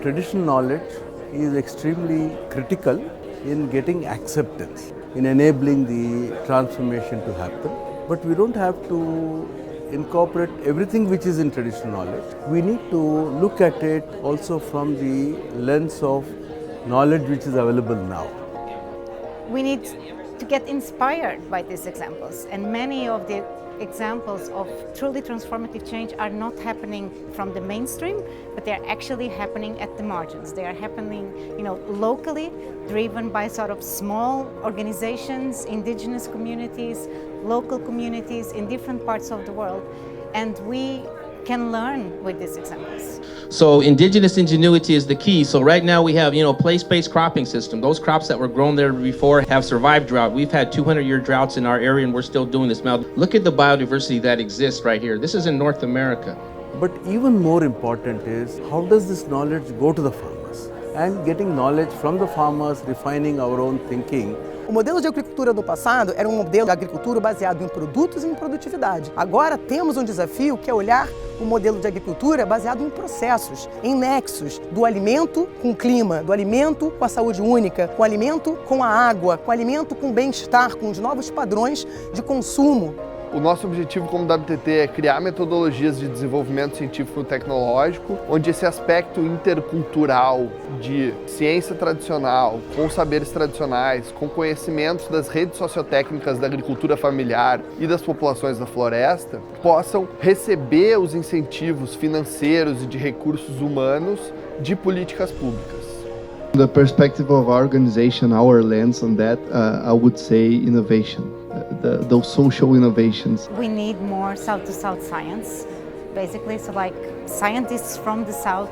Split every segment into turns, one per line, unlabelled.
traditional knowledge is extremely critical in getting acceptance, in enabling the transformation to happen. But we don't have to incorporate everything which is in traditional knowledge. We need to look at it also from the lens of knowledge which is available now.
We need to get inspired by these examples, and many of the examples of truly transformative change are not happening from the mainstream, but they are actually happening at the margins. They are happening, locally, driven by sort of small organizations, indigenous communities, local communities in different parts of the world, and we can learn with these examples.
So indigenous ingenuity is the key. So right now we have, place-based cropping system. Those crops that were grown there before have survived drought. We've had 200-year droughts in our area and we're still doing this. Now look at the biodiversity that exists right here. This is in North America.
But even more important is, how does this knowledge go to the farmers? And getting knowledge from the farmers, refining our own thinking.
O modelo de agricultura do passado era um modelo de agricultura baseado em produtos e em produtividade. Agora temos um desafio que é olhar o modelo de agricultura baseado em processos, em nexos do alimento com o clima, do alimento com a saúde única, com o alimento com a água, com o alimento com o bem-estar, com os novos padrões de consumo.
O nosso objetivo como WTT é criar metodologias de desenvolvimento científico e tecnológico, onde esse aspecto intercultural de ciência tradicional, com saberes tradicionais, com conhecimentos das redes sociotécnicas da agricultura familiar e das populações da floresta, possam receber os incentivos financeiros e de recursos humanos de políticas públicas.
From the perspective of our organization, our lens on that, I would say innovation. Those social innovations.
We need more South-to-South science, basically. So like scientists from the South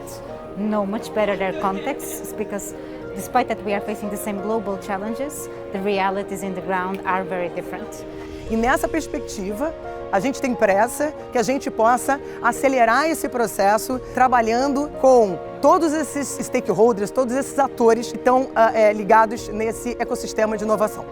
know much better their contexts, because despite that we are facing the same global challenges, the realities in the ground are very different.
E nessa perspectiva, a gente tem pressa que a gente possa acelerar esse processo trabalhando com todos esses stakeholders, todos esses atores que estão ligados nesse ecossistema de inovação.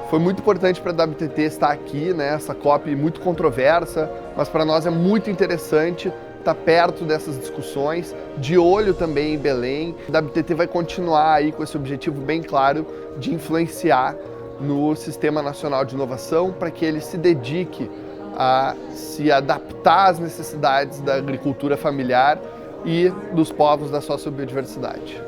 Foi muito importante para a WTT estar aqui, essa COP muito controversa, mas para nós é muito interessante estar perto dessas discussões, de olho também em Belém. A WTT vai continuar aí com esse objetivo bem claro de influenciar no Sistema Nacional de Inovação para que ele se dedique a se adaptar às necessidades da agricultura familiar e dos povos da sociobiodiversidade.